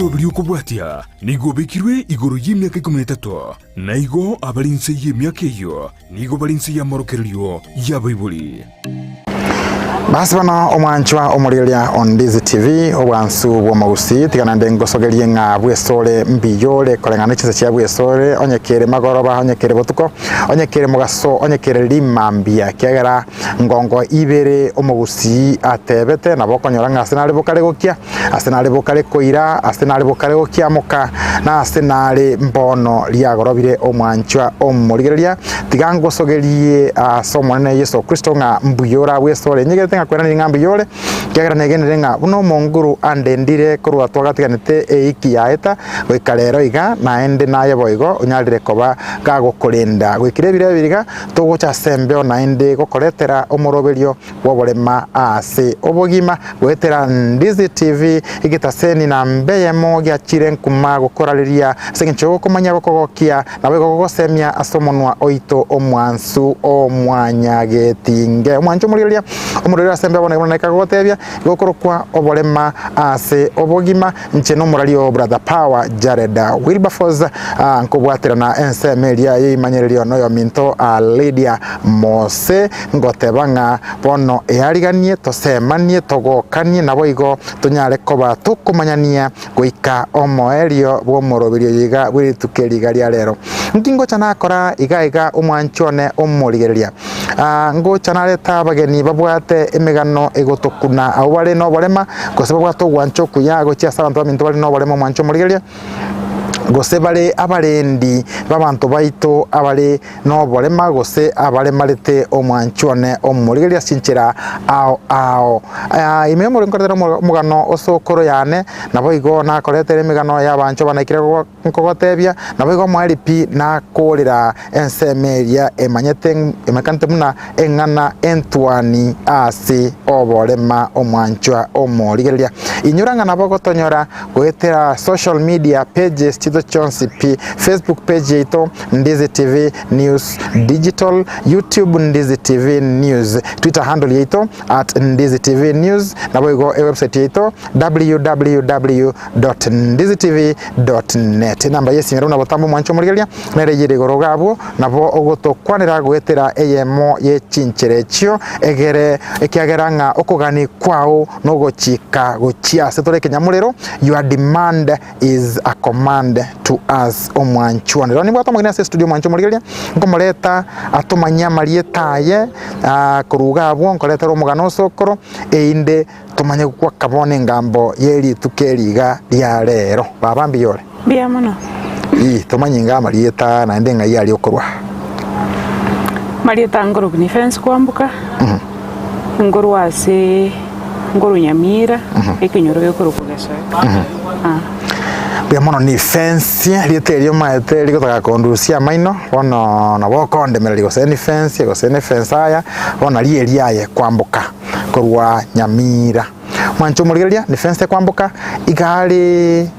obiri okubwatia nigo bekirwe igoro y'imyaka 13 na igo abalinse y'emyaka eyo nigo balinse y'amorokererio y'abaibuli. Basi bano omwanchwa omulilya on Ndizi TV obwansu bw'omagusii tiganande ngosogerie nga bwesole mbiyole kolengana chise chia bwesole onyekere magoroba onyekere botuko onyekere mugaso onyekere limambia kiagera ngongo ibere omagusii atebete nabo konyora nga asenale bokale gokia asenale bokale koira asenale bokale gokia moka na asenale mbono liagorobire omwanchwa omulilya tigangosogerie asomone Yesu Kristo nga mbuyora bwesole nyegete kwera ni ngambi yole kiagera negene nga buno monguru andendire korwa twagatiganite eiki yaeta gwikarero iga naende naye boigo unyalire koba gagokorenda gwikire bire biriga tugocha sembe naende gokoretera omoroberio woborema ASE obogima gwetera Ndizi TV igitaseni na mbeyemo gya chirenkuma gokoraliria sencho kumanya gokogokia nawe gogosemia asomonwa oito omwansu omwanyagetinge omwancho mulilya sembe bona ibona ikagotebya gokorokwa oborema ASE obogima ncheno muralio brother power Jared WILBERFORCE nkobwatira na ensemelia yimanyererio noyo minto Lydia Mose ngotebanga bono eariganie tosemanie togokanie nabo igo tunyare koba tukumanyania goika omoerio bwomorobirio yiga bwiritukeriga ria rero nkingo chanakora iga omwanchone omurigereria ngo chanaleta bageni babwate emegano egotokuna abo bale no borema goseba bwato gwancho kuyago chia sabantu baminto bale no borema mwancho murigeria gose bale abarendi babantu baito abale no borema gose abale marete omwanchone omurigeria sinchira ao imemo renkorera mugano osokoro yane nabo igo na koretere emegano yabancho banaikire nkogotebya nabo igo mwaripi na kolera ensemeria emanyete emakante muna engana entwani ASE oborema omwanchwa omurigeria inyuranga nabo gotonyora gwetera social media pages tido chonsi pi Facebook page yeto Ndizi TV News Digital, YouTube Ndizi TV News, Twitter handle yeto @Ndizi TV News, nabo igo website yeto www.ndizitv.net. Namba yesi ngeruna botambo mwancho murigeria nereyire gorogabo nabo ogotokwanira gwetera eyemo ye chincherechio egere ekiageranga okugani kwao no gochika gochia setore kenyamurero. Your demand is a command to us omwanchwane roni bwato mugina se studio mwancho murigeria nkomoreta atumanya marietaye kuruga abo nkoreta omugano sokoro einde tumanye gukwa kabone ngambo yeri tukeriga ria rero babambi yore bia muno tumanye ngama rieta na ndenga yali okorwa marieta ngoro NIPHENCIAH kwambuka ngoro ASE ngoro Nyamira ekinyoro yokoro kugeso bia mono NIPHENCIAH rieterio maete rigotaka kondusia maino bono na bokonde mereri gose NIPHENCIAH bona rieriaye kwambuka korwa Nyamira mwancho murigeria NIPHENCIAH kwambuka igari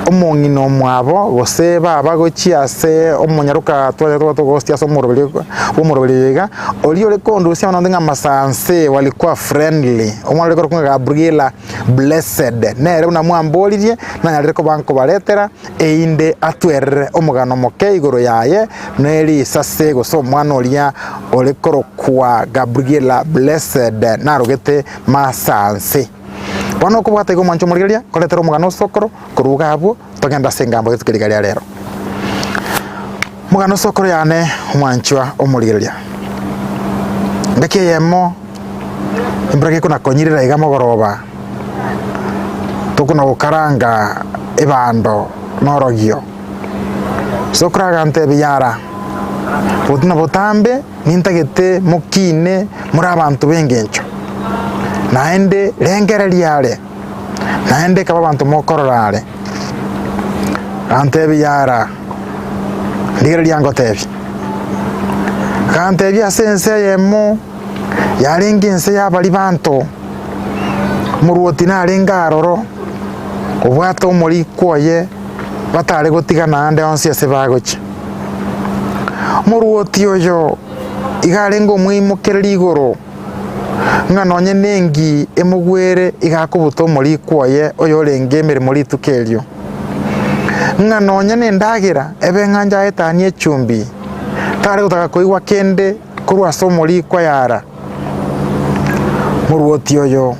omongino mwabo gose baba gochiase omonyaruka twatwa gostia somurobeliga olio lekondusia onandinga masanse walikuwa friendly omwana lekoro kunga Gabriela blessed nere una mwambolirie na nyaleko banko baletera einde atwerre omugano moke igoro yaye neri sase goso mwana olia olekoro kwa Gabriela blessed narogete masanse bono kubwata igo mwancho murigeria koletera omugano sokoro kuruga abo togenda sengambo tukirigaria rero mugano sokoro yane mwanchwa omurigeria ndeke yemo imbrage kuna konyirira iga mogoroba tukuna ukaranga ebando norogio sokora gante biyara botuna botambe nintagete mukine muri abantu bengencho naende lengere liare naende kaba bantu mokororare antebi yara ligere liango tebi kantebi asense yemo yarengense yabali bantu muruotina arengaroro obwato muri kwoye batare gotigana ande onse sebagochi muruoti oyo igarengo muimukere ligoro ngano nye nengi emugwere igakubuto muri kwoye oyo renge mirimo ritukerio ngano nye nendagira ebe nganja etanie chumbi tare gutaka kuigwa kende kurwa somori kwa yara muruoti oyo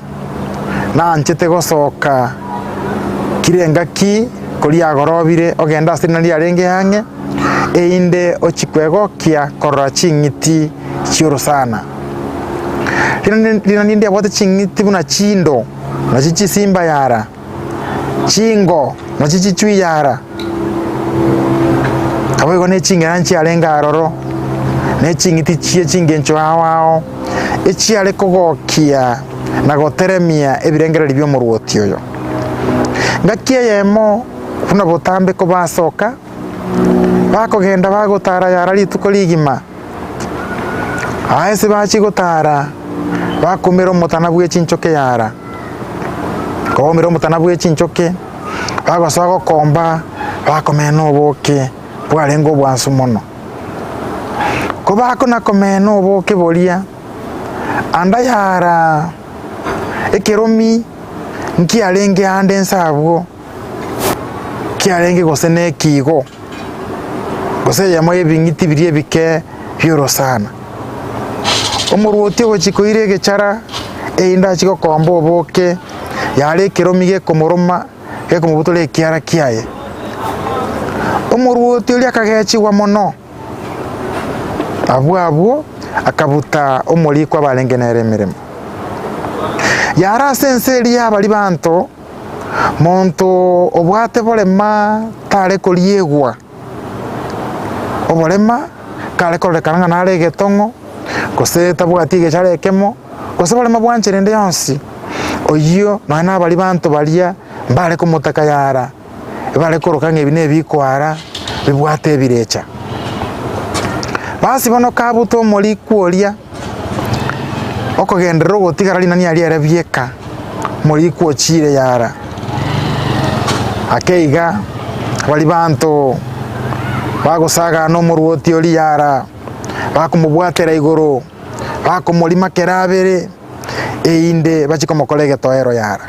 na nchete gosoka kirenga ki kuria gorobire ogenda sinali arenge hange einde ochikwego kia korora chingiti chioro sana lina nindi abote chingiti buna chindo na chichi simba yara chingo na chichi chui yara abo igone chinga nchi alenga aroro ne chingiti chie chingencho hawao echi ale kogokia na goteremia ebirengereri byo muruoti oyo ngakie yemo kuna botambe ko basoka bakogenda bagotara yara rituko rigima ASE bachi gotara bakumira mutana bwe chinchoke yara komira mutana bwe chinchoke bagosago komba bakomena oboke bwarengo bwansu mono ko bakona komena oboke bolia anda yara ekeromi nki alenge ande nsabwo ki alenge gosene kigo gose yamo ebingiti birie bike byoro sana omuruoti gochikoire gechara einda chiko kombo oboke yale keromi ge komoroma ge komubutole kiara kiaye omuruoti uli akagechiwa mono abwo akabuta omuri kwa balengenere mirimo yara senseri abali banto monto obwate borema tare koliegwa oborema kale korekana nare getongo kose tabwati gechare kemo kose borema bwancherende yonsi oyo nana abali banto balia mbale komotaka yara bale korokanga ebine bikwara bibwate birecha basi bono kabuto muri kwolia okogendera gotigara linani ali arabieka muri kwochire yara akeiga bali banto bagosaga no muruoti oli yara bakumubwatera igoro bakumulima kerabere einde bachikomokolege toero yara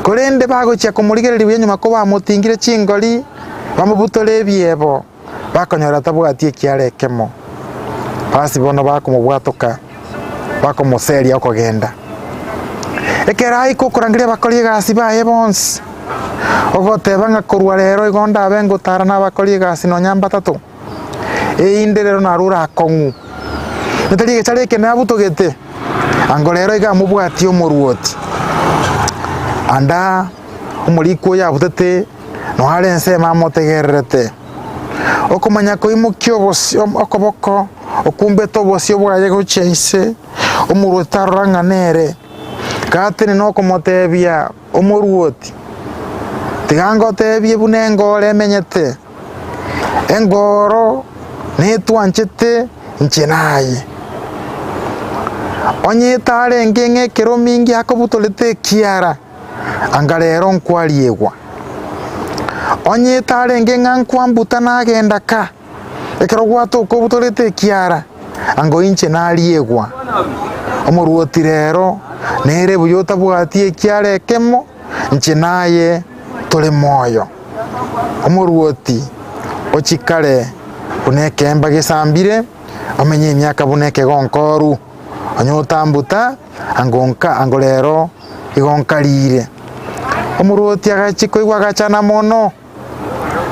korende bagochia kumurigereri byenyuma ko bamutingire chingoli bamubutole ebiebo bakonyora tabwatie kiare kemo basi bono bakumubwatoka bakomoseria okogenda ekerai kokurangiria bakori gasi baye bonsi ogoteba nga korwa rero igonda abengo tara na bakori gasi no nyamba tatu einde rero narura akongu netari gechare kena butogete ango rero iga mubwati omuruoti anda omuriko ya butete no hale nse mamotegererete okomanya ko imukyo bosio okoboko okumbe to bosio bwaye gocheise omurutaranga nere katene no komotebia omuruoti tigango tebie bunengo lemenyete engoro netwanchete nchenaye onyetare ngenge kero mingi akobutolete kiara angalero nkwaliegwa onyetare ngenga nkwambuta nagenda ka ekero gwato kobutolete kiara ango inche naliegwa omuruoti rero nere buyota bwatie kiara ekemo nche naye tole moyo omuruoti ochikare unekemba gesambire omenye emyaka buneke gonkoru onyotambuta angonka angolero igonkarire omuruoti agachiko igwa gachana mono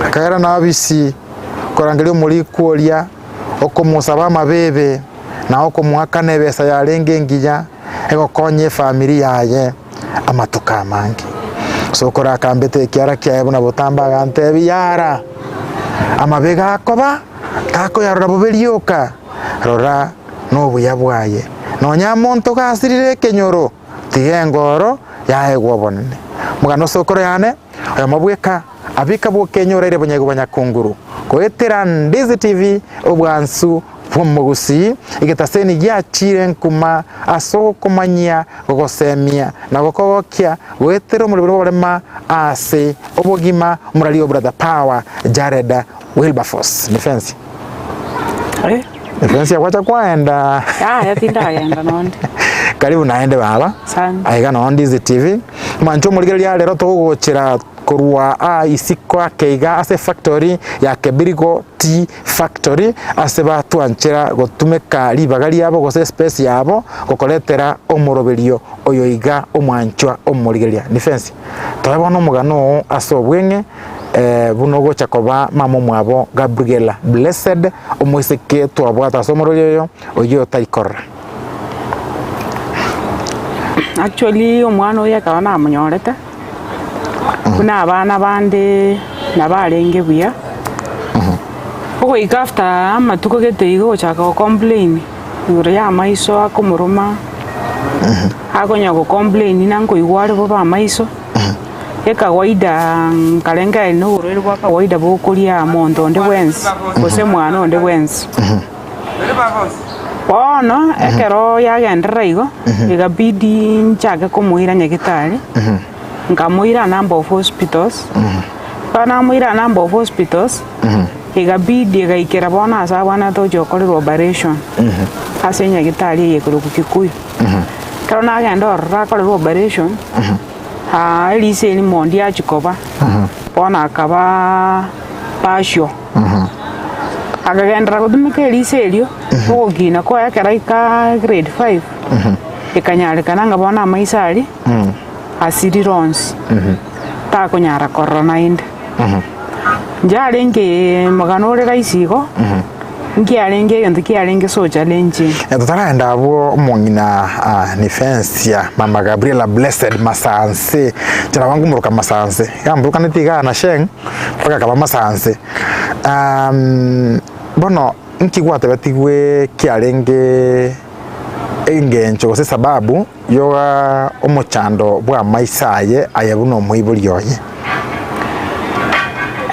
akagera nabisi korangerio muri kworia okomusaba amabebe na okomuaka nebesa yarenge ngiya egokonye family yaye amatuka mangi sokora kambete kiara kiaye buna botamba gante biyara amabega akoba tako yarora boberioka rora no buya bwaye no nyamonto gasirire kenyoro tigengoro yae gwobonene mugano sokoro yane amabweka abika bwo kenyoro ire bonyego banyakunguru koetera Ndizi TV obwansu Gusii igetaseni gyachire nkuma asoko manyia gogosemia na gokogokia wetero muri OBOREMA ASE OBOGIMA murali brother power Jared WILBERFORCE NIPHENCIAH NIPHENCIAH kwacha kwaenda. Yatinda agenda nondi. Karibu naende baba. Asante. Aiga no Ndizi TV. Mancho murigeria rero tuguchira kurwa ASE kwa keiga ase factory ya Kebirigo Tea Factory ase batwanchira gotumeka libagari yabo gose space yabo gokoretera omoroberio oyo iga omwanchwa omurigeria NIPHENCIAH. Twabona omugano ase obwenge buno gocha koba mamo mwabo Gabriela Blessed omwiseke twabwata somoroyo oyo taikora. Actually omwana oyo akaba namunyorete kuna abana bande nabarenge buya ogoika after amatuko geteigo gochaka complain igoro ya maiso akomuruma akonya go complain nankoigware bo ba maiso ekawaida kalenga eno urere kwa kawaida bokuria mondo onde wensi gose mwana onde wensi bono ekero yagendera igo igabidi nchake kumuira nyagitari nkamuira a number of hospitals kana muira a number of hospitals igabidi igaikera bono asa bwana tojo korerwa operation ase nyagitari yekoro kukikuyu kero nagenda orora korerwa operation elise ni mondi achikoba bono akaba pasio akagendera gutumika elise elio ogokina ko ekera ika grade 5 ikanyarikana nga bona amaisari asiri ronsi takonyara corona inde njarenge maganore raisigo nkiarenge gento kiarenge so challenge tutaraenda abo mongina NIPHENCIAH mama Gabriela Blessed Masanse tira wangu muruka Masanse yamburuka nitiga na sheng paka kaba Masanse bono nkigwate batigwe kiarenge engencho gose sababu yoga omochando bwa maisaye ayabuno muibulyoye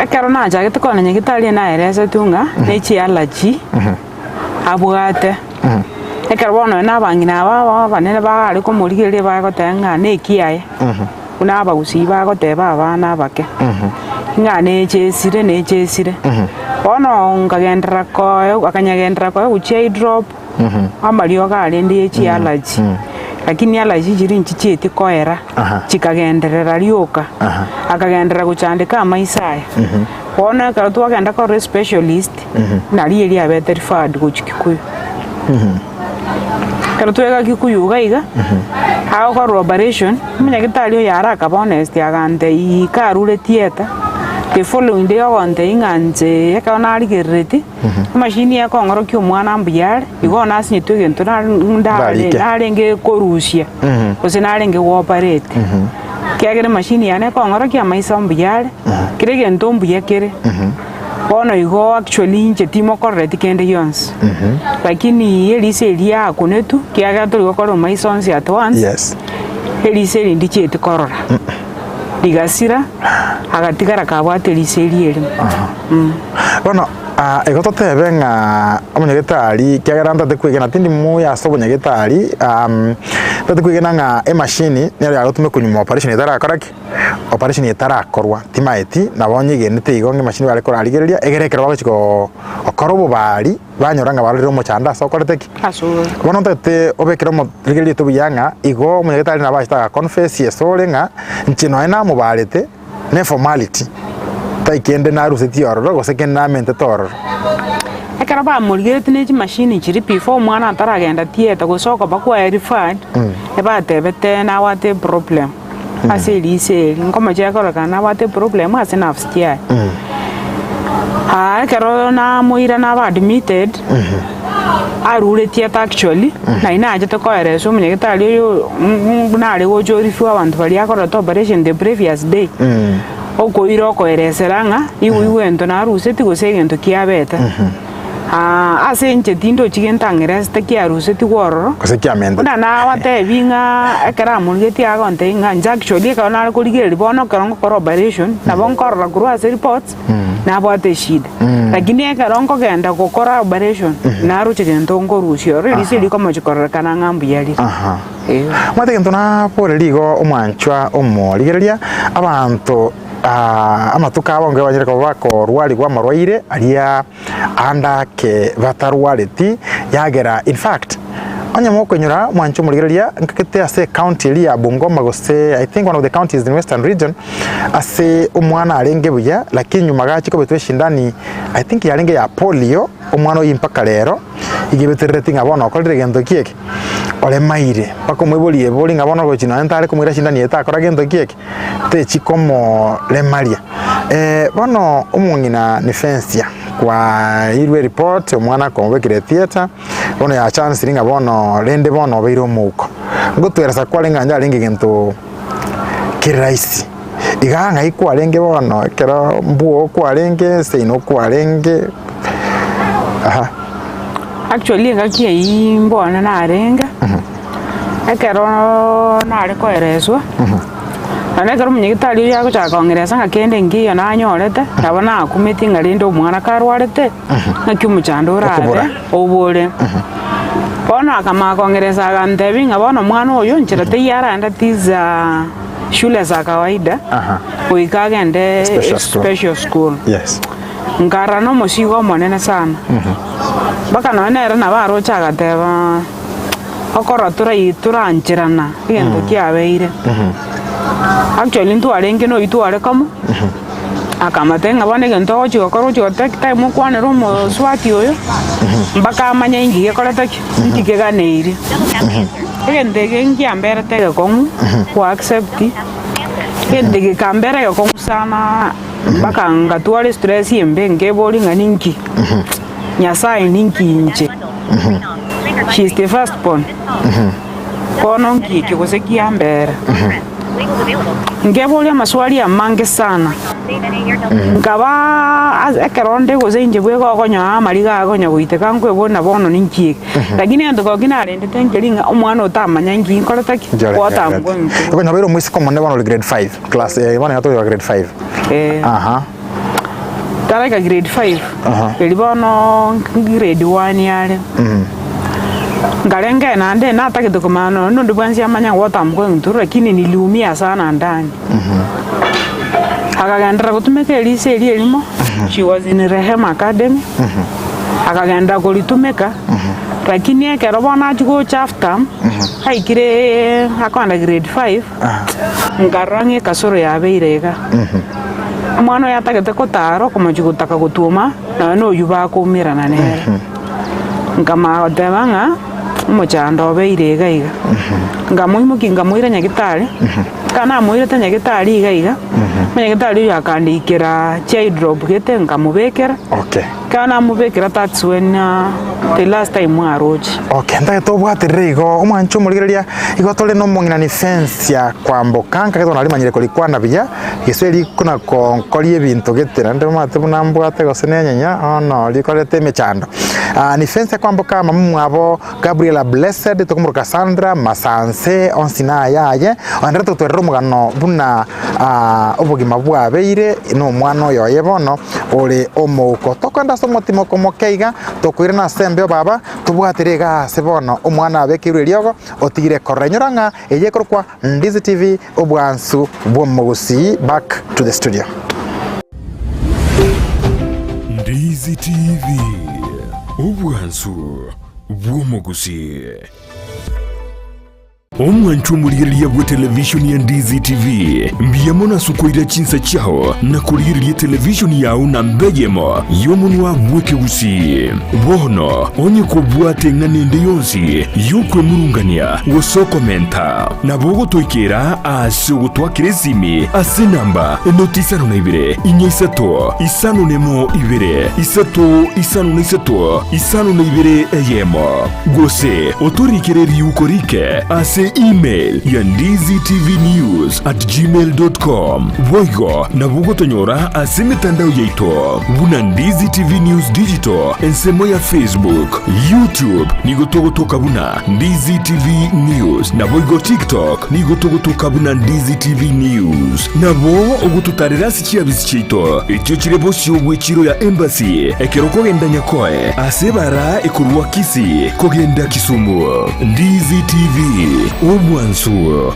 ekero naja tukona nyagitari na erese tunga nechi allergy abwate ekero bono na bangina baba banene bagari ko murigerie bagotenga nekiaye kuna abagusi bagoteba abana bake nga nechesire bono ngagendera koyo akanyagendera koyo uchi drop amario gari ndi echi allergy lakini allergy jiri nchicheti koera chikagenderera rioka akagendera guchandika amaisaya bono ekero twagenda kore specialist nari eri abete referred gochikikuyu kero twega kikuyu gaiga hao kore operation munyagitari oyo araka honest agante ikarure theater the following day ogonte ing'anche ekero narigerereti amashini ekong'orokia omwana mbuyare igo nasinyetwe egento narenge korusia gose narenge gooperate kiagere mashini yane ekong'orokia amaiso mbuyare kere egento mbuya kere bono igo actually inche timokorereti kende yonsi lakini elise eria akonetu kiagera tori gokora omaiso onsi at once elise erindi chieti korora digasira agatigara kabwate liseri eri bono ego totebe nga omunyagitari kiagera ntate kwigena tindi muya ase omunyagitari tate kwigena nga emashini nero yagotume kunyuma operation etarakoraki operation etarakorwa timaeti nabonye igenete igo ng'emashini bare korarigereria egerekero bagochiko okora obobari banyora nga barorire omochanda ase okoreteki bono ntete obekere omorigereria tobuyanga igo omunyagitari nabachitaga confess yesore nga nchino ena mubarete ne formality taikende naruseti ororo gose kende namente tororo ekero bamorigereti nechi mashini chiri before omwana ataragenda theater gosoka bakwa referred ebatebete nawate problem ase elise eri nkomochekoroka nawate problem ase nerves chiaye ekero namoira naba admitted arure theater actually naina achete koeresa omunyagitari oyo nare gochorifiwa abanto baria akoreta operation the previous day okoira okoeresera ng'a igo egento naruseti gose egento kiabete ase inche tindo chigentang'eresete kiaruseti gwororo gose kiamende buna nawatebi ng'a ekero amorigeti agonte ng'a inche actually ekero nare korigereri bono ekero ngokora operation nabo nkorora korwa ase reports nabwate shida lakini ekero nkogenda gokora operation naruche gento nkorusia oro elise rikomochikorerekana ng'a mbuyarire mwate gento naporeri igo omwanchwa omorigereria abanto amatuka abonge banyere ko bako rwari kwa marwaire aria anda ke batarwareti yagera. In fact onye mokonyura mwancho murigeria nkakete ase county ria Bungoma gose I think one of the counties in Western region ase umwana arenge buya lakini nyuma gachi ko betwe shindani I think yarenge ya polio umwana oyimpaka rero igibeterete ngabona okorire gento kieke ole maire pako mwebolie boli ngabona go chino ntare kumwira shindani eta akora gento kieke te chikomo le maria bono umungina NIPHENCIAH kwa irwe report umwana konvekire theater ono ya chance ringa bono rende bono beiro muko ngotweresa kwa lenga nja lingi gento kiraisi iganga ikwa lenge bono kero mbuo kwa lenge seino kwa lenge aha actually ngakie imbona na renga akero na ari koereswa anekero munyigitari yako chakongeresa ngakende ngiyo nanyorete nabona akumeti ngarinde umwana karwarete nakyumuchando rade obore bona kama kongeresa gandebi ngabona mwana oyo nchirete yaranda tiza shule za kawaida uikagende special school. Yes. Ngara no musigo monene sana baka nonera na baro chagateba okora turanchirana gendo kiabeire actually ntu arenge no itu are kamo akamatenga bane gento ocho okoro ocho take time kwane romo swati oyo mbaka amanya ingi ekoreta kike ganeire egende ngi ambere tege komu ku accept gende kambere komu sana mbaka ngatwale stress yembe ngeboli nganinki nyasai ninki nje she is the first born kono ngi kigose kiambere ngeboli amaswali amange sana ngaba ekeronde goze nje bwe gokonya amaliga agonya goiteka nkwebona bono ninki lakini ando gogina arende tengelinga omwana otamanya ngi nkoretaki kwatambwe okonya bero mwisi komone bono grade 5 class bono yato grade 5 aha tareka grade 5 eli bono grade 1 yale ngalenga nande nataka dokumano ndo ndibwanzi amanya watambwe ntura lakini niliumia sana ndani akagenda kutumeka elise elimo she was in Rehema Academy akagenda kulitumeka lakini ekero bona ajugo chafta haikire akonda grade 5 ngarange kasoro yabeirega mwana yatakete kotaro kumajugutaka gutuma na no yuba kumira na nere ngama devanga muchando beirega iga ngamuimuki ngamuira nyagitari kana muira tanya gitari iga nyagitari yakandikira child drop gete ngamubekera kana mubekera that's when the last time aroji ndage tobwatirire igo omwancho murigeria igo tole no mongina NIPHENCIAH kwamboka nkage tonali kolikwana biya giseri kuna konkolie bintu getera nde mate bunambwate gosenenya ono likorete mechando NIPHENCIAH kwamboka mamu abo Gabriela Blessed tokumruka Sandra Masanse onsina yaye andra totwerero mugano buna obogima bwabeire no mwana oyo yebono ore omoko tokanda somotimo komokeiga tokwira na sembe baba tubwatirega sebono omwana abekirwe ryogo otigire korenyoranga eyekorwa Ndizi TV obwansu bwomugusii. Back to the studio. Ndizi TV obwansu bwomugusii. Omwanchu murigeria bwa television ya Ndizi TV mbiyamona sukoira chinsa chao na kurigeria television yao na mbegemo yomunwa bweke Gusii bono onye kubwate nganende yonsi yukwe murungania woso komenta na bogo toikera ASE gutwakire zimi ase namba notisano na ibire inyisato isano nemo ibire isato isano na isato isano na ibire eyemo gose otorikere yukorike ase email ya ndiztvnews@gmail.com voigo na bugo tonyora ase mitandao yaito buna Ndizi TV News Digital ensemo ya Facebook, YouTube nigotogotoka buna Ndizi TV News na voigo TikTok nigotogotoka buna Ndizi TV News na bo ogututarira sikia bisichito ekyo kirebo cyobwekiro ya embassy ekeroko genda nyakoe ase bara ekurwa Kisii kogenda Kisumu. Ndizi TV obwansu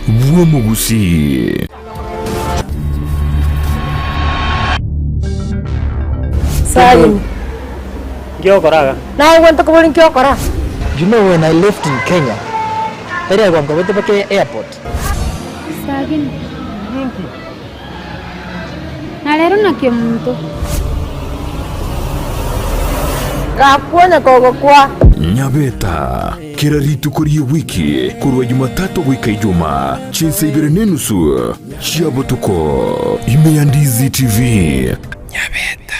bwomugusii. Saying. Kyokoraga. Now I want to go in Kyokora. You know when I left in Kenya, I went to the airport. Sagin. Nalero na kimuntu. Gakuona kogo kwa. Nyabeta kiraritu kurie wiki kurwa Jumatatu gwika Ijumaa chinsa 2:30 chiabotuko ime ya Ndizi TV. Nyabeta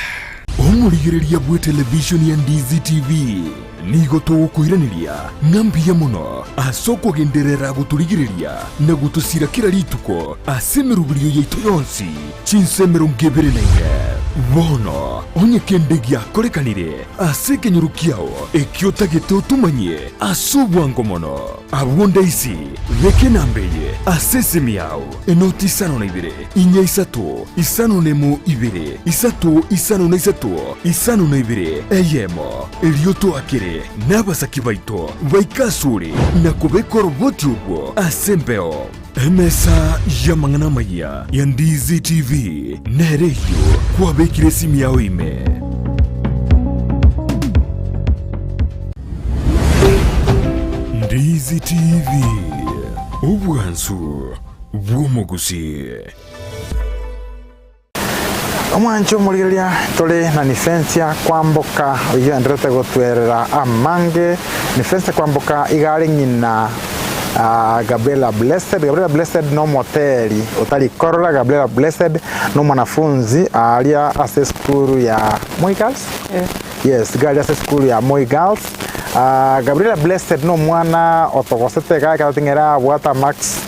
omurigiriria bwe television ya Ndizi TV nigo tugukwiraniria ngambia muno asoko genderera guturigiriria na gutusira kira rituko asemerubirio yaitu yonsi chinsemero ngebereraire bono onye kendegia korekanire aseke nyorukiao ekiotagete utumanye asubwango mono abwonda isi veke nambeye asese miao enoti 52 inya 3 5 2 3 5 eyemo elioto akire nabasaki baito baikasure na kubeko roboti ubwo asembeo emesa ya mangana maya ya Ndizi TV nereyo kwa bekire simi yao ime Ndizi TV ubwansu bw'omugusii. Omwancho muriria tole na NIPHENCIAH kwamboka iyo enderete gutwerera amange NIPHENCIAH kwamboka igari ngina Gabriela Blessed no moteri utali korora. Gabriela Blessed no mwanafunzi alia ASE school ya Moi Girls. Yes, gari ASE school ya Moi Girls. Gabriela Blessed no mwana otogosete ga katingera wata max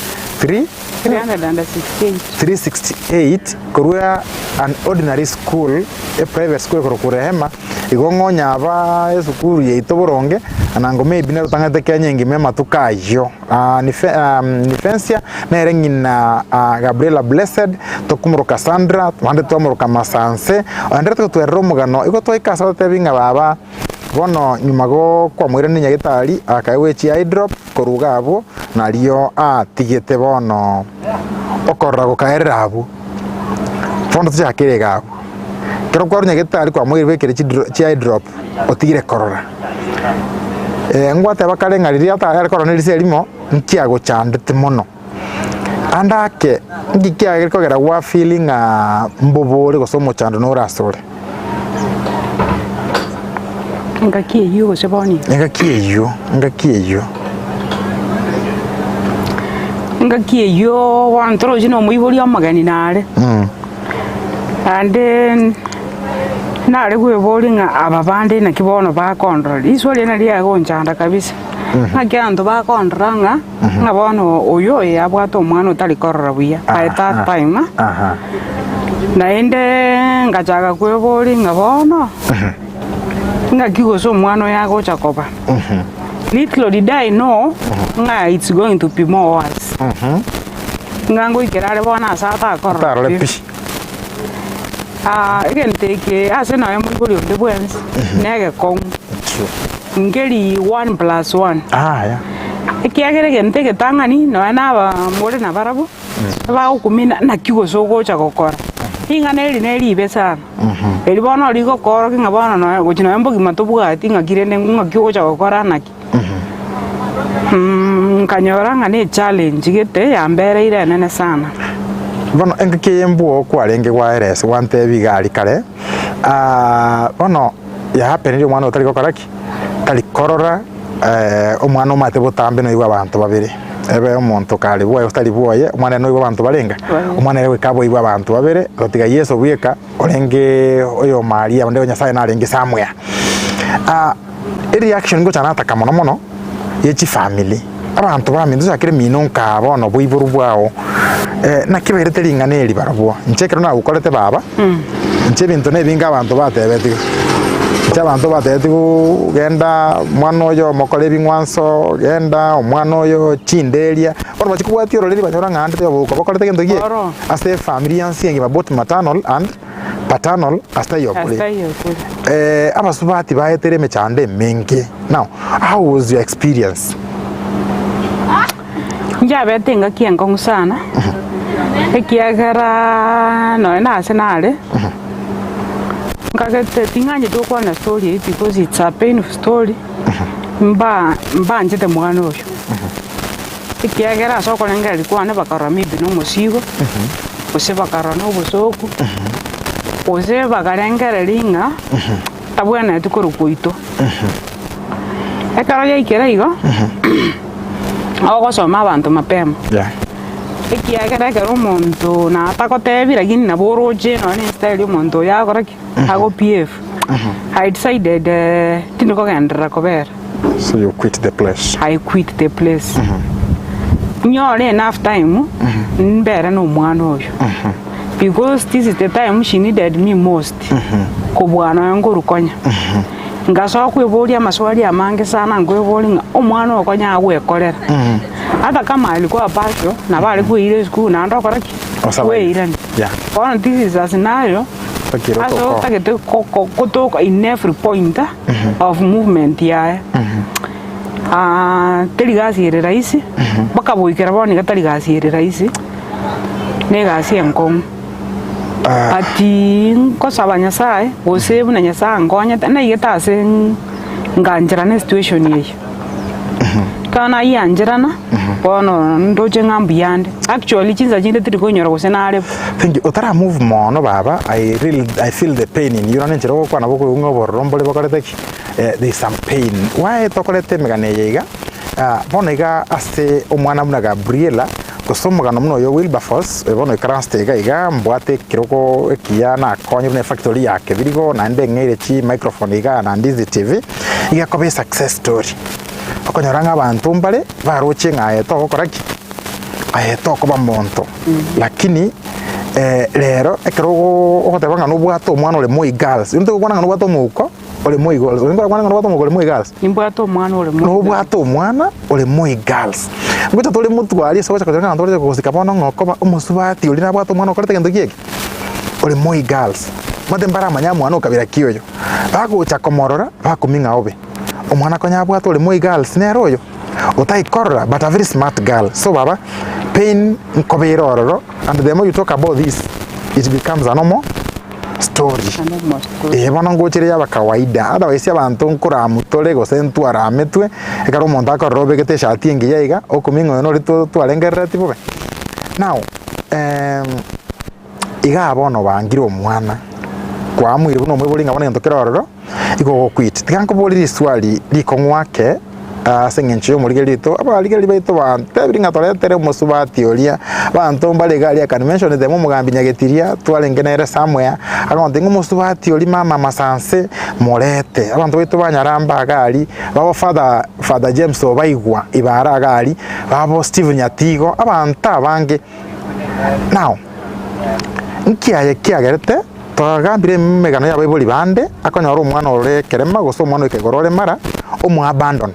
368 kurua an ordinary school, a private school kurehema igongonya aba esukuru ye itoboronge anangome ibinero tangate Kenya ngime matukayo. NIPHENCIAH nerengina Gabriela Blessed tokumuro Cassandra twande tomuro Kamasanse andere twero mugano igo toikasa tebinga baba bono nyumago kwa mwire ni nyagitari akaiwe chi eye drop koruga abo nario tigete bono okorra gukaerera abo fondo tya kirega abo kero kwa nyagitari kwa mwire wekere chi eye drop otigire korora ngwate bakarenga riria ta korona rise limo nkiago chandete mono andake ngikia kogera wa feeling mbobore gosomo chando no rasore ngakiyo goceboni ngakiyo wantoro jino muibori amagani nare and then nare gwebori nga ababande na kibono ba control iswali na ria gonchanda kabisa ngakianto ba control nga bono oyo abwato omwana utali korora buya by that time na ende ngachaga gwebori nga bono ngakigoso omwana yago chakoba little did I know it's going to be more worse ngango ikerare bona asata korora again take ase na yemo gori of the bwens nege kong ngeri 1+1 ya ikiagere gente que tangani no na ba more na barabo ba ukumina na kigoso gocha gokora inganeri neri besa eri bono rigo koro kinga bono no gochino OBOGIMA tobuga tinga kirene ngakyocha gokora naki kanyora ngane challenge gete ya mbere ire nene sana bono engakeyembuo kwarenge kwa RS wante bigari kare bono ya hapeniri mwana utali gokoraki tali korora omwana omate botambe no igwa abantu babiri ebe omuntu kali bwo utali bwoye omwana no igwa abantu barenga omwana rewe kabo igwa abantu babiri gotiga Yesu bweka orenge oyo Maria onde Nyasaye narenge Samuel reaction go chanata kamono mono yechi family abantu bamindu zakire minonka bono bwiburu bwao na kiberete ringaneri barabwo nchekero na ukorete baba nche bintu ne binga abantu batebeti abantu batebeti genda mwana oyo mokole bingwanso genda omwana oyo chinderia bono bachikubwatiro reri banyora ngande yo bokorete gendo gie as a family yansinge both maternal and paternal hasta yokule abasubati baetere mechande mengi. Now how was your experience? Njabete ngakien sana ekiagara no na senale ngagete tinganye to kwa na story because it's a painful story mba njete mwana oyo ikiagera soko nenga alikuwa ne bakara mibi no musigo ose bakara no busoku ose bakarengere linga tabwana tukuru kuito ekara ya ikera igo ogosoma abantu mapema ikiagera kero muntu na atakotebira gini na boroje no ni style muntu yakora ago PF I decided tiniko gendera kobera. So you quit the place? I quit the place. Nyore enough time mbere no mwana oyo because this is the time she needed me most ko bwana yangu rukonya ngaso kwiboria maswali amange sana ngweboringa omwana okonya agwekorera hata kama alikuwa basho na bali kuire school na ndo koraki weirani on this is a scenario aso takete kotoka in every point of movement ya teligasi ere raisi bakaboikera boni gataligasi ere raisi negasi enkong ati nkosaba nyasaye osebu na nyasaye ngonya na yetase nganjira ne situation yeyo kana yanjirana bono ndoje ngambi yande actually chinza jinde tiri konyora gosenare. Thank you. Otara move mono baba I feel the pain in you nanjiro kwa naboko ngoborrombole bakorete there is some pain why tokorete megane yiga bono iga ase omwana muna Gabriela kosomoga no muno yo Wilberforce bono ikarastega iga mbwate kiroko ekiyana konyo ne factory yake birigo na ndengere chi microphone iga na Ndizi TV iga kobe success story okonyoranga abantu mbale baroche ngaeto okoraki ayeto ko bamonto lakini lero ekerogo okotebanga no bwato omwana ole moi girls nto kwana no bwato muko ole moi girls nto kwana no bwato muko ole moi girls nimbwato omwana ole moi no bwato omwana ole moi girls ngota tole mutwali so chakanga ndole kosika bono ngoko omusubati oli na bwato omwana okorete kendo kieki ole moi girls matembara manya mwana okabira kiyoyo bagocha komorora bakuminga obe omwana konya bwato ole moi girls nero yo otaikorora but a very smart girl so baba pain nkobirororo and the more you talk about this it becomes a normal story bono ngochire yaba kawaida otherwise abantu nkora mutole gosentu arametwe ekaro monta akorobe gete shati engi yaiga okumingo no rito twalengerera tibobe now iga bono bangiro omwana kwa mwiri buno mwibulinga bono ntokirororo iko quit tiganko boliri swali likongwake sengencho murigelito abaligeli baito bante biringa toletere musubati olia bantu mbalegali can mention them mugambi nyagetiria twalengenere somewhere aronde ngumusubati oli mama masanse morete abantu baito banyaramba gali babo father James obaigwa ibara gali babo Steve Nyatigo abantu abange now nkiaye kiagerete twagambire megano ya Bible bande akonyora omwana ore kerema goso omwana ikegorore mara omu abandon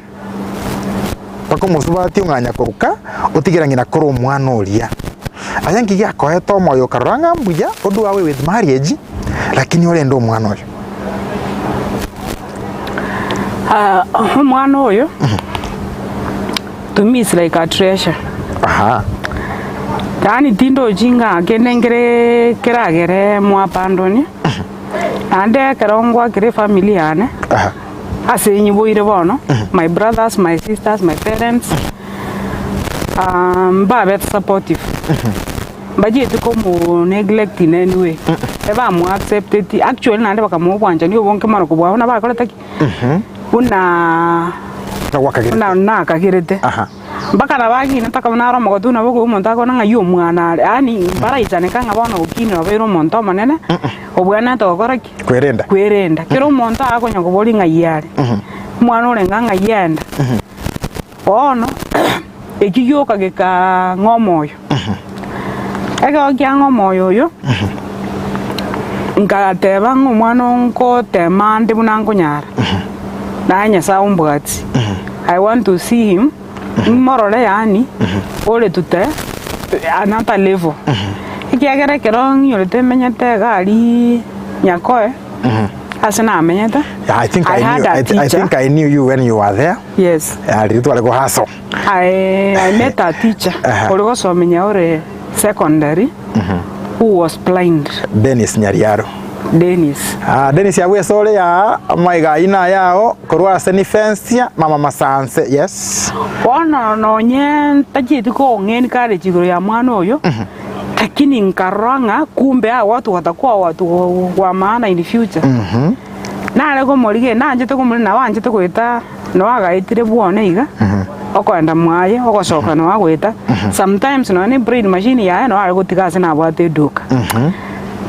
pako musubati unganya kuruka utigira ngina koro omwana oria ayangi yakoheto moyo karanga mbuya odu wawe with marriage lakini ole ndo omwana oyo omwana oyo to me is like a treasure tani tindo jinga kenengere keragere mu abandon ande kerongwa kere family ane ase nyiboire bono my brothers my sisters my parents ba supportive baje to come neglect in any way eba mu accepted actually nande bakamu bwanja niyo bonke mara ko bwana ba koleta una kakirete mpaka nabagi nataka mnaro magotu na boko umonta ko nanga yo mwana ani bara itane kanga bono ukino bero monto manene obwana to koraki kwerenda kero monta akonya ko boli ngayare mwana ole nganga yenda ono ekiyoka geka ngomoyo ega okya ngomoyo yo ngateba ngomwana nko temande bunango nyara nanya saumbwati I want to see him morole yani ole tute another level ikiagere kerong yolete menyete gali nyakoe asena menyete. I think I knew you when you were there. Yes. I met a teacher also ore secondary who was blind. Dennis Nyariaro. Dennis. Dennis ya wesole ya maiga ina yao korwa se NIPHENCIAH mama masanse yes. Ona no nye tajiti ko ngeni kare chigoro ya mwana oyo. Lakini nkaranga kumbe watu watakuwa watu wa maana in the future. Na lego molige na njete ko muri na wanjete kwita no agaitire bwone iga. Okwenda mwaye okosoka no agwita. Sometimes no ni brain machine ya no algo tigase na bwate duka.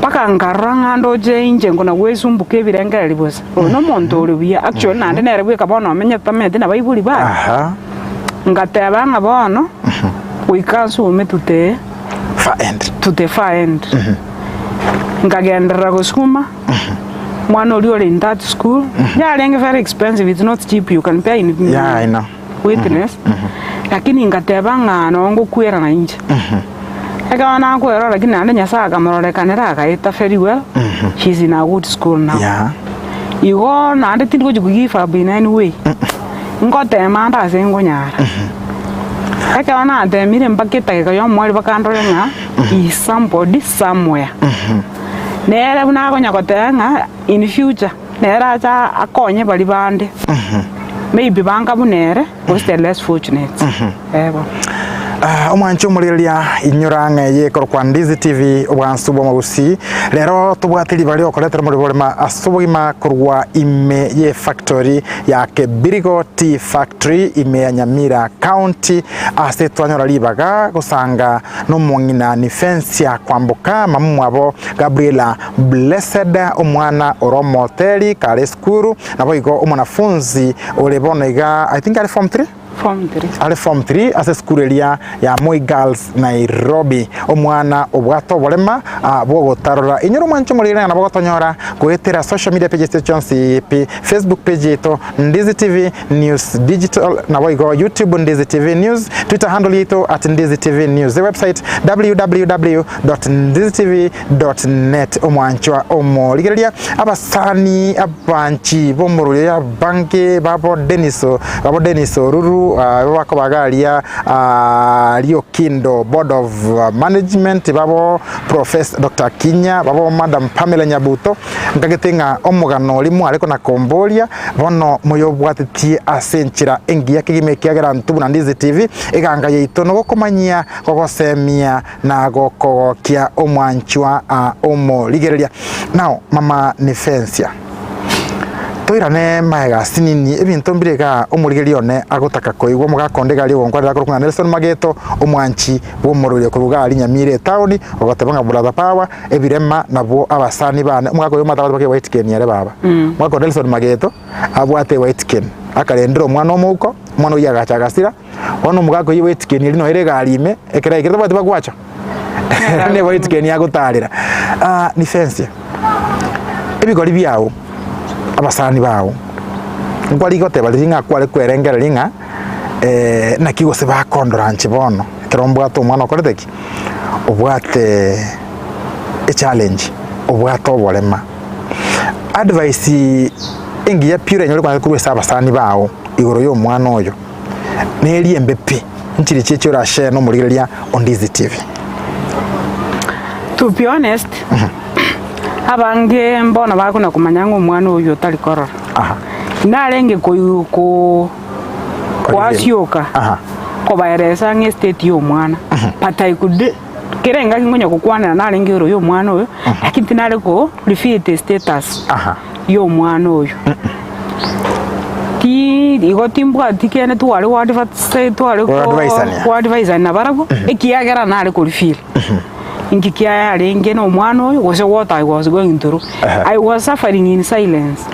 Paka nkaranga ndoje inje ngona wesumbuke birengera libosa. No muntu uri actually na ndene rebwe kabono amenya tamete na baibuli ba. Ngateba ngabono. Wikansu umetute to the far end. Ngagendera kusukuma. Mwana uli in that school. Yeah, it's very expensive. It's not cheap. You can pay in I know. Witness. Lakini ngateba ngano ngukwera na inje. Ekawana kwera lakini ande nyasaga marolekanera akaita very well. She's in a good school now. Yeah. Igo na ande tindi ko give up in any way. Ngote manda sengo nyara. Ekawana ande mire mpaketa kayo mwali bakandole nga is somebody somewhere. Nere buna ko nyakotenga in future. Nera acha akonye bali bande. Maybe banga bunere was the less fortunate. Ebo. Omwancho mulilia inyoranga ye korwa Ndizi TV obwansu bwa Gusii lero tubwatiri bali okoletera muri OBOREMA asubugima korwa ime ye factory ya Kebirigo Tea Factory ime ya Nyamira County ASE twanyora libaga gusanga no mwingina NIPHENCIAH kwambuka mamu abo Gabriela Blessed omwana oromoteli kale skuru nabo igo omwanafunzi olebonega I think ali form 3 ale form 3 ase skurelia ya Moi Girls Nairobi omwana obwato OBOREMA bogotarora inyoro mwancho mulira na bogotonyora goetera social media pages stations Facebook page ito Ndizi TV News Digital na boigo YouTube Ndizi TV News Twitter handle ito @Ndizi TV News the website www.ndizitv.net omwancho omoligeria abasani abanchi bomurulia banke babo Denis Ruru wako bagalia Rio Kindo Board of Management babo Professor Dr. Kinya babo Madam Pamela Nyabuto ngagetenga omugano limu ariko na Kombolia bono moyobwatiti asenchira engiya kigime kiagera ntubu na Ndizi TV eganga yeitono gokomanyia gogosemia na gokokia omwanchwa omoligereria now mama NIPHENCIAH toirane maega sinini ebintu mbirega omurigerione agotaka koigwa mugakondega rio ngwarira kurunga Nelson Mageto omwanchi wo mururire kuruga ali Nyamire town ogotebanga brother power ebirema nabo abasani bane mugako yo mataba bake white ken yare baba mugako Nelson Mageto abwate white ken akarendero omwana omuko omwana uyagachagasira ono mugako yi white ken lino erega alime ekera ikirwa bati bagwacha ne white ken yagotarira NIPHENCIAH ebigori byao abasani bawo ngwali gote baliringa kwale kwerengera ringa na kigo se bakondora nchibono kirombo ato mwana okoreteki obwate a challenge obwate OBOREMA advice engi ya pure nyole kwa kurwesa abasani bawo igoro yo mwana oyo neri embepi nchiri cheche ora share no murigeria on Ndizi TV. To be honest abange mbona bakuna kumanya ngo mwana uyo tali korora narenge ko kwasyoka ko bairesa nge state yo mwana patai kude kerenga ngonya kukwana narenge ro yo mwana uyo lakini tinale ko refit status yo mwana uyo ti igo timbwa tikene twali wadivate twali ko advisor na barago ekiagera nale ko refit ingikia yale ngeno mwana oyo was what I was going through. I was suffering in silence.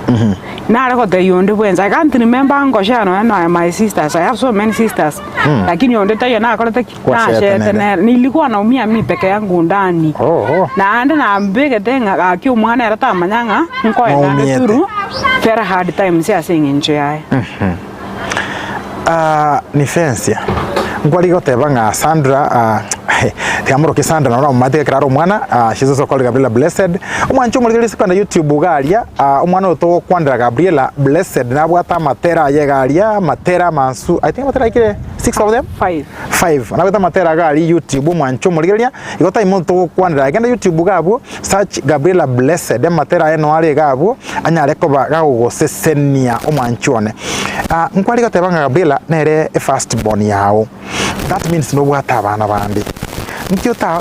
Na aleko te yonde bwenza I can't remember ngoshano and my sisters. I have so many sisters. Lakini yonde tayo na akoleta na shete nilikuwa naumia mimi peke yangu ndani. Na ande na mbege tenga akio mwana era tamanyanga nko ena turu very hard time si asingi nje yae. NIPHENCIAH ngwali gotebanga Sandra tiamuro kisanda na mumate kiraro mwana she's also called Gabriela Blessed umwancho muri sekanda YouTube garia umwana uto kwandira Gabriela Blessed na bwata matera ye garia matera mansu I think matera kire 6 of them 5 na bwata matera gari YouTube umwancho muri garia igota imuntu kwandira agenda YouTube gabo search Gabriela Blessed matera eno ari gabo anyare ko bagogosesenia umwanchone nkwali gatebanga Gabriela nere first born yao that means no bwata abana bandi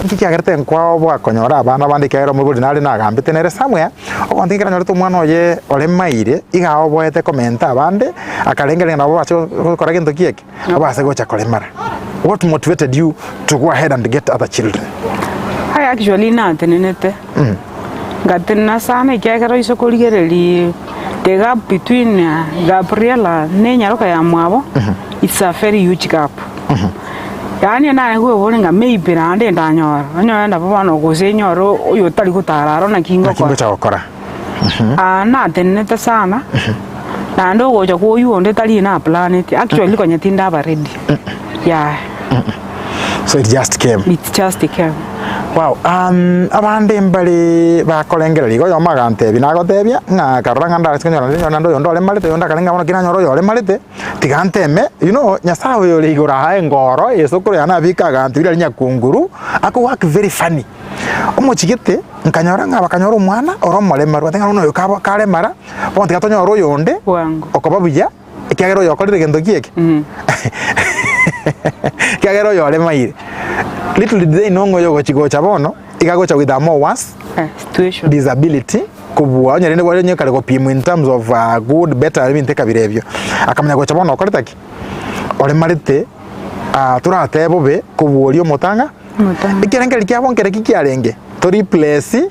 nkikiagerete nkwao bwakonyora abana bandi kero muri nari nagambite nere samwe okontikira nyorete umwana oye ole maire igao boete komenta abandi akalengere nabo bacho gukora kintu kieke abase gocha kolemara. What motivated you to go ahead and get other children? I actually natenenete gatenna sana ikagero isokoligereri the gap between Gabriela ne nyaroka ya mwabo it's a very huge gap. Yani na ngo bolinga maybe rande ndanyora anyora bana gose nyoro uyo tali gutararo na kingo cha gukora na tenete sana na ndo goja ko yu onde tali na planet actually ko nyatinda ba ready yeah so it just came. Wow, abande mbali bakolengera ligo yo magante binago tebia nga karanga ndara sikonyora ndo yondo le malite yonda kalenga bono kinanyoro yo le malite tiganteme nyasawe yo ligora ha ngoro yesokoro yana bika gantu bira nyakunguru ako work very funny omuchigete nkanyora nga bakanyora umwana oromole maru atenga uno yo kale mara bonte gatonyoro yonde wangu okobabuya ikagero yo kolire gendo kieke kagero yo le maire little did they know yo gochigocha bono igagocha with a more worse situation disability kubwa nyarende kwa nyo kale kopimo in terms of good better I mean take birevyo akamenya gocha bono okoretaki ole marite turate bobe kubulio motanga ikirengeri kyabongere kikiarenge to replace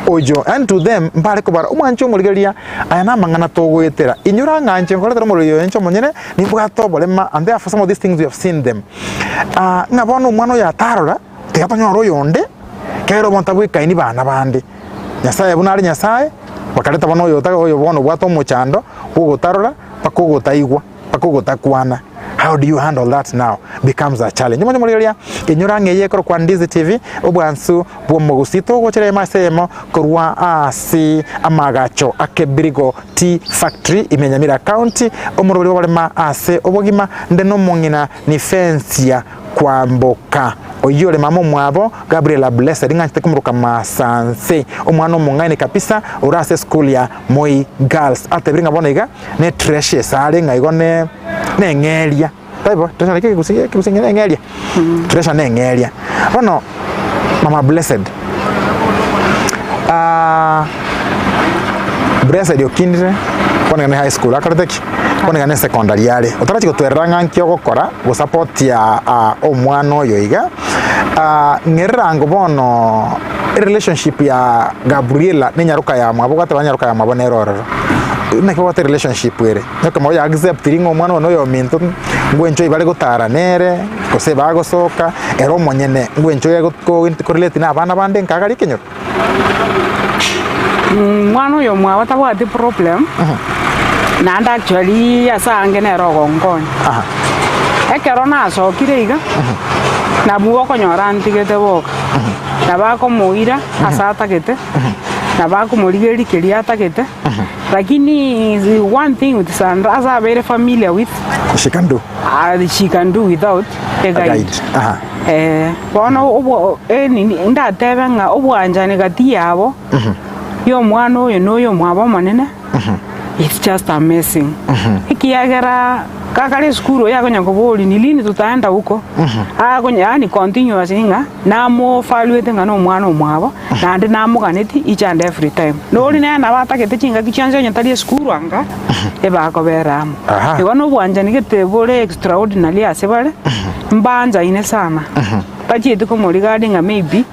ojo and to them mbale kubara umwancho murigeria ayana mangana togwetera inyura nganje ngoretera muriyo encho monyene nibwa tobolema and therefore some of these things we have seen them ngabona umwana ya tarora tigatonyoro yonde kero montabwe kaini bana bandi nyasaye bunari nyasaye bakaleta bono yo tago yo bono bwato muchando kugotarora pakugutaigwa pakugutakwana. How do you handle that now? Becomes a challenge. Mwana murigeria inyura ngeye koro kwa Ndizi TV obwansu bwomugusito gochera masemo korwa ASE amagacho akebirigo tea factory imenyamira county omurobiri w'oborema ASE obogima ndeno mongina NIPHENCIAH kwamboka oyole mama mwabo Gabriela Blessed ngante kumuruka masanse omwana omungane kapisa urase school ya Moi Girls atebringa bonega ne treasure sale ngaigone nengelia taibo treasure kikusi nengelia treasure nengelia bono mama Blessed Blessed yokindire kone high school akareteki kone secondary yale otarachi gutweranga nkyo gukora go support ya omwana oyo iga ngerango bono relationship ya Gabriela nenyaruka ya mwabo gataba nyaruka ya mwabo nerororo nake what relationship were nako mo ya accept ringo mwana ono yo minto ngwencho ibale gutara nere kose bagosoka ero monyene ngwencho ya go correlate na abana bande nkagari kenyo mwana yo mwa watawa the problem nanda actually asange nero gongon ekero naso kireiga na buwo konyora ntigete boka na bako muira asata gete na bako murigeri keria tagete lakini one thing with Sandra as a very familiar with she can do without a guide. Bono ndatebe nga obwanjani gati yabo yo mwana oyo noyo mwabo manene it's just amazing ikiagera kakale skuru yako nyakoboli ni lini tutaenda huko yani continuous inga namo evaluate ngano mwana omwabo na ndi namo kaneti each and every time noli na batakete chinga kichanzo nyatali skuru anga ebako beramo igono bwanjani getebole extraordinary asebale mbanja ine sana tachiete ko morigadi nga maybe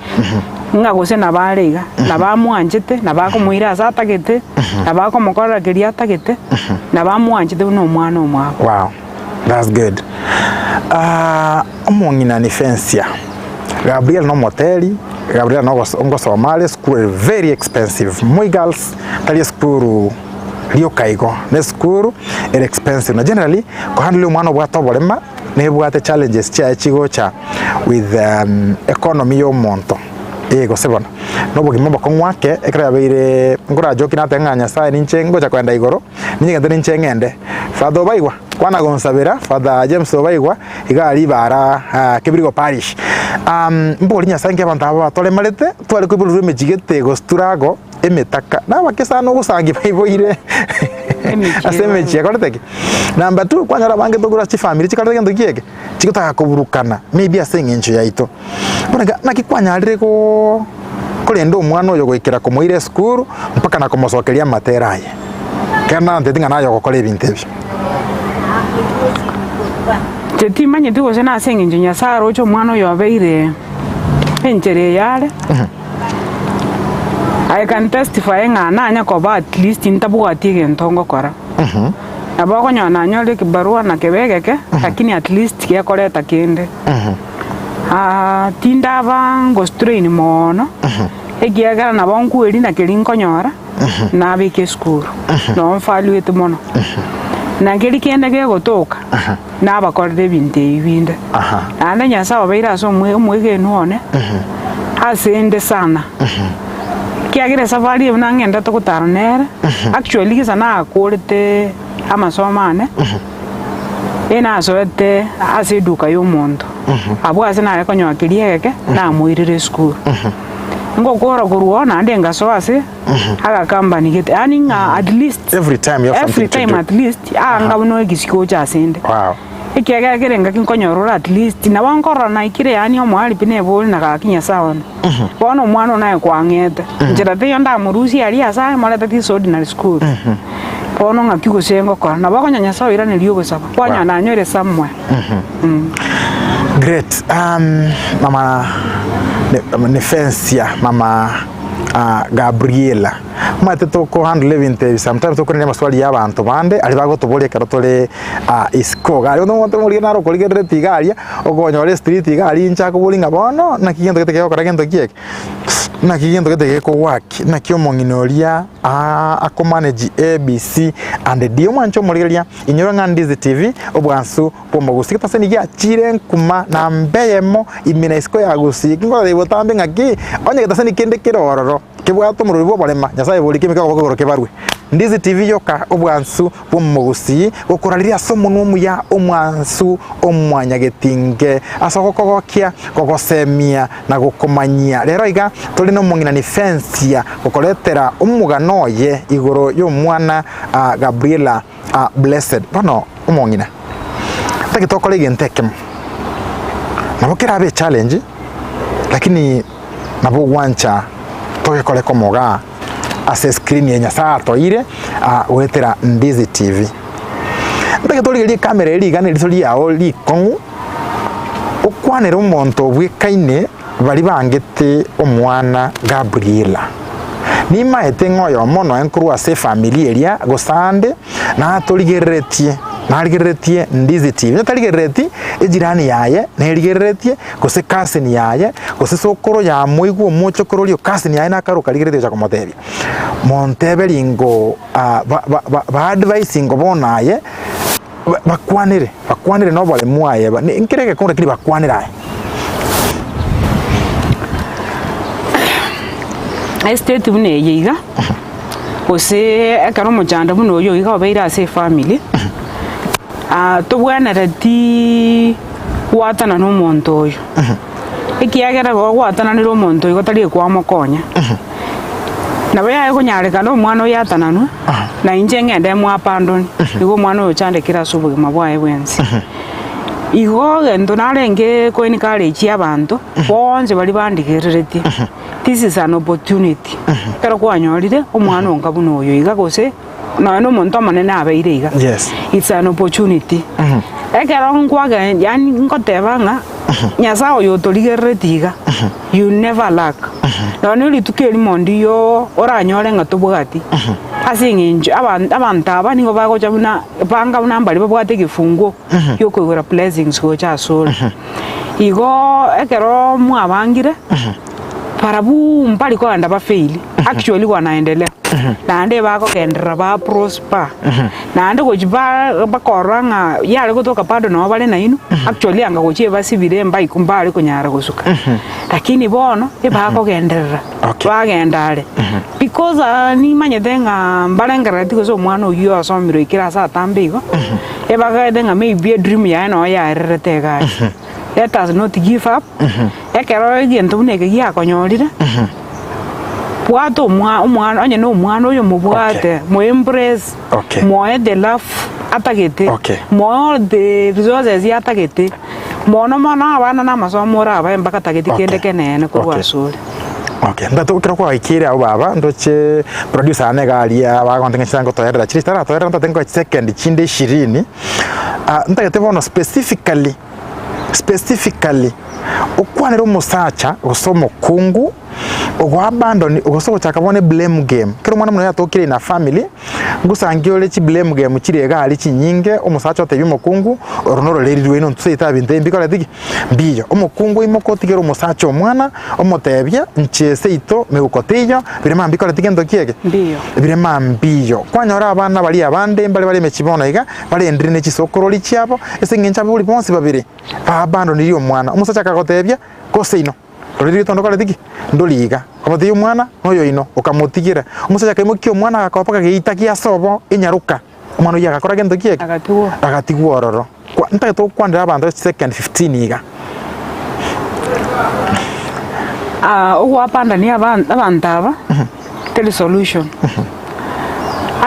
ngagose na barega na bamwanjete na bakomuira asatagete na bakomukora geria tagete na bamwanjete no mwana omwabo. Wow, that's good. Omongina NIPHENCIAH Gabriel no moteli Gabriel no ngosomale school very expensive Moi Girls tali school lio kaigo ne school expensive na generally ko handle mwana bwa tobolema nebwate challenges cha chigocha with economy yo monto ego sebona n'obogima bakongwake ekra beire ngora joki natenga Nyasaye ninche ngocha kwenda igoro ninyegende ninche ngende Father Baigwa kwana gonsabera Father James Baigwa igari bara Kibirigo parish mboli Nyasaye abantu aba tolemalete twari kubuluru mejigete gosturago emetaka na bakesa no gusangi baiboire asemechi akoreteki number 2 kwanyara bange togura chi family chikarege ndogiege chikutaka kuburukana maybe asengencho yaito bonaga nakikwanyarire ko kolendo omwana oyo gwikira kumuire school mpaka na kumusokeria materaye kana ntetinga nayo gukora ebintu ebyo tetimanye tugo sena asengencho Nyasaye ocho omwana oyo abeire enjere yale I can testify ngana koba at least intabugati gentongo kora. Abako nyana nyole kibarua na kebegeke lakini at least kekoleta kende. Tindaba ngostrain mono. Egiagara na bonku eri na kelinko nyora na bike school. No falu etu mono. Na keli kende ke gotoka. Na bakorde binte ibinde. Anda nyasa obeira so mwege nuone. Asende sana. Kiagire safari unangenda to kutarnera actually kisa na akorete amasomane ena soete asiduka yo mondo abo asina ya konyo akirieke na muirire school ngokora kuruona ndenga so ase aga company get earning at least every time you have every time at least anga buno egisiko cha sende wow ikiaga kirenga kinkonyorora at least na wankora na ikire yani omwali pine boli na kakinya sawa bono mwana naye kwangete njira te yonda murusi ali asa moleta ti ordinary school bono ngakiko sengo kwa na bakonya Nyasaye ira ne liyo gusaba kwanya na nyore samwe great mama NIPHENCIAH mama Gabriela mate toko handle event sometimes toko ne maswali y'abantu bande ali bago tobole karo tole isko gari no monto muri naro koligere tigaria ogonyore street gari incha ko bolinga bono na kigendo kete ko karagendo kieke na kigendo kete ko waki na kyo monginoria ako manage ABC and dio mancho muriria inyoro Ndizi TV obwansu pomogusi taseni ya chire kuma na mbeyemo imina isko ya Gusii ngo de botambe ngaki onye taseni kende kirororo kibwato muri OBOREMA Nyasaye boli kimika ko kibarwe Ndizi TV yoka obwansu pomogusi okorariria somo numu ya omwansu omwanya getinge asogokogokia gogosemia na gukomanyia rero iga tuli no mungina NIPHENCIAH gokoretera umugano ye igoro yo mwana Gabriela blessed bano umongina takitokole gentekem nabokera be challenge lakini nabogwancha tokekole komoga ase screen ya Nyasaye toire wetera Ndizi TV ndakitolire kamera eri gane risoli yao likongu okwanera omonto bwekaine bali bangete omwana Gabriela nima etengoyo mono enkuru ase family eria gosande na toligeretie Ndizi TV nataligereti ejirani yaye nerigeretie gose cousin yaye gose sokoro ya moigu omocho korolio cousin yaye nakaruka ligerete cha komotebia monteberingo ba advising bonaye bakwanire no bale mwaye nkireke konre kiri bakwanira estate bune yiga ose akaro mujanda buno yo yiga obeira ase family tobwana rati watana no monto oyo ikiagera go watana ni ro monto igo tali kwa mokonya na baya ko nyareka no mwana yatana no na inje ngende mwa pandoni igo mwana oyo chande kira subu mabwae bwensi igo gendo narenge ko ni kale chi abantu bonje bali bandigerereti this is an opportunity pero kwanyorire omwana ongabuno oyo iga gose no monto manene abeire iga yes it's an opportunity ekero nkwaga yani nkotebanga Nyasaye oyo toligereti iga you never lack no ni litukeli mondi yo oranyore ngatobugati asinginje abantu aba ningo bagocha buna banga unambali babwate gifungo yo kwegora blessings go cha soul igo ekero mwabangire parabu mpali ko anda ba fail actually wanaendelea nande bako kendra ba prosper nande gojiba bakoranga yale kutoka pado no bale na inu actually anga gochie basi biremba ikumbare kunyara gusuka lakini bono ibako genderera bagendare because ni manyedenga mbarengara tiko so mwana uyu asomiro ikira sa tambigo ebaga denga maybe dream ya no ya rerete ga let us not give up ekero egento buneke ya konyorire Puato umwana onye no umwana oyo mubwate mo embrace mo the love atagete mo the resources atagete mo no mana abana na masomo ra ba mbaka tagete kende kenene ko wasuri ndato kira kwa ikire abo baba ndoche producer ane galia ba kontenga chango toyera chistara toyera ndatengo second chinde 20 ntagete bono specifically ukwanira umusacha usomo kungu ogwabandoni ogosogo chakabone blame game kero mwana muno yatokire na family ngusangiole chi blame game chirega ali chinyinge umusacha otebi mukungu oronoro lerirwe no ntseita binte mbikora digi mbiyo umukungu imokotigero umusacha omwana omotebya nchese ito megukotiyo birema mbikora digi ndokiege mbiyo birema mbiyo kwanyora abana bali abande bali mechibona iga bali endrine chisokoroli chiabo esengencha buli bonsi babiri abandoni yo mwana umusacha kakotebya koseino Riri tondo kale digi ndoliga kamati umwana noyo ino ukamutigira umusacha kaimukio umwana akakopa kageitakia sobo inyaruka umwana yaka kora gendo kiye agatigu ororo kwa ntato kwandira abantu second 15 iga ogwa panda ni abantaba tele solution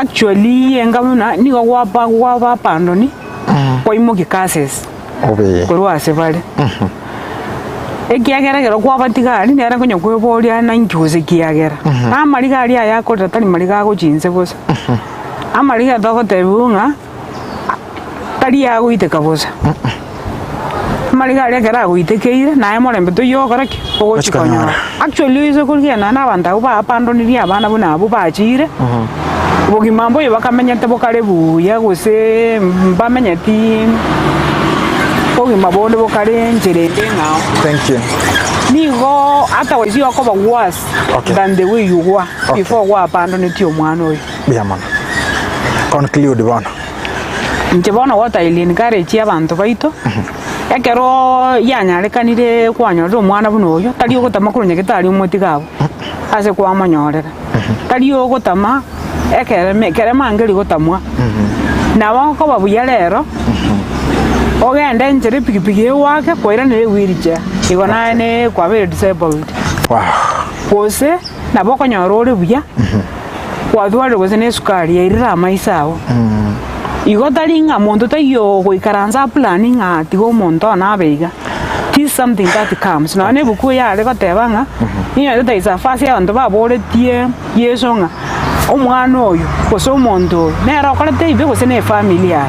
actually engamuna ni gwa pando ni kwa imoki cases obe korwa sebale ekiagera gero kwa batigari nera kunyo kweboria na njuze kiagera amarigari aya ko tatali mariga go jinse bosa amariga dogo tebunga tari ya guite kabosa marigari agera guite keire na emore mbeto yo goraki ogo chikonya actually izo kurgia na banda uba pando ni abana buna abo bachire obogimambo yo bakamenyete bokare buya gose mbamenyeti Mabonde bokare njerende ngao. Thank you. Nigo hata wezi wako ba worse than the way you were before wa abandon ti omwana oyo. Yeah man. Conclude bana. Njebona wata ili encourage abantu baito. Ekero yanyarekanire kwanyora omwana buno oyo tali ogotama kurunya kitali omotigabo. Ase kwa manyorera. Tali ogotama ekere mangeri gotamwa. Nabo ko babuya rero. Ogenda njere pikipiki wake koira ne wheelchair igona ne kwa very disabled kose nabo konyorore buya kwa duare gose ne sukari irira maisawo igotaringa muntu tayo goikaranza planning atigo muntu na beiga is something that comes na ne buku ya le gotebanga niyo taiza fasi ya ndo babore tie yesonga omwana oyo kose omuntu nero kolete ibe gose ne familia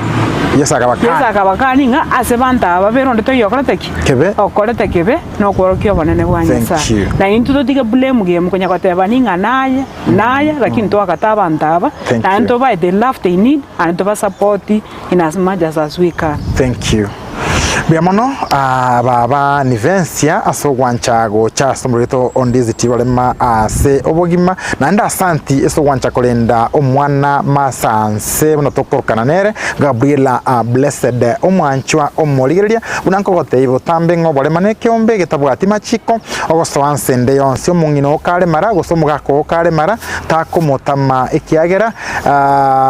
Yesa kabakani nga asebanta ababero ndeto yokoreteki kebe okorete kebe no kworokyo banene bwanyesa na into totiga blame game kunya kwateba ninga naye lakini to akataba antaba na into by the love they need and to support in as much as we can. Thank you. Biamono baba NIPHENCIAH asogwanchago cha somrito Ndizi tiwalema ASE OBOGIMA na nda asanti esogwancha kolenda omwana masanse buno tokorokana nere Gabriela blessed omwanchwa omoligeria bunanko goteibo tambe ngoborema ne kiombe getabwati machiko ogosoanse nde yonse omungino okale mara gosomugako okale mara takomotama ekiagera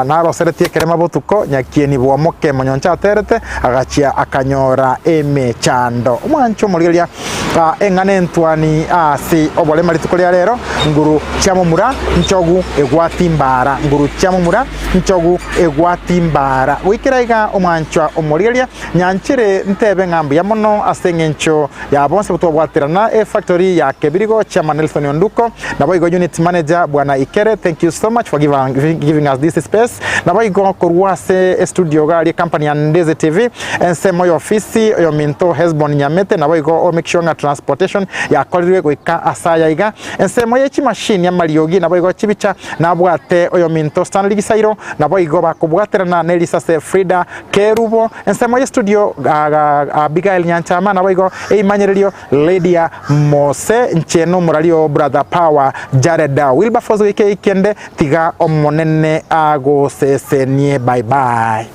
na roseretie kerema botuko nyakieni bwomoke monyoncha terete agachia akanyora eme chando omwancho moligeria engane ntwani ASE OBOREMA litukolia rero nguru chamomura nchogu egwatimbara nguru chamomura nchogu egwatimbara wikiraiga omwancho omoligeria nyanchire ntebe ngambu ya mono asengencho ya bonse butobwatirana factory ya Kebirigo chama Nelson Onduko na boigo unit manager bwana Ikere. Thank you so much for giving us this space na boigo korwase studio gali company ya Ndizi TV ense moyo ofisi yo minto Hesbon Nyamete na boigo make sure nga transportation ya kolirwe goika asaya iga ense moyo chi machine ya Mariogi na boigo chibicha na bwate oyo minto Stanley Gisairo na boigo bakubwatirana Nelisa se Frida Kerubo ense moyo studio Abigail Nyanchama na boigo eimanyererio Lydia Mose ncheno murario brother power Jared Wilberforce wike ikende tiga omonene ago sesenie bye bye.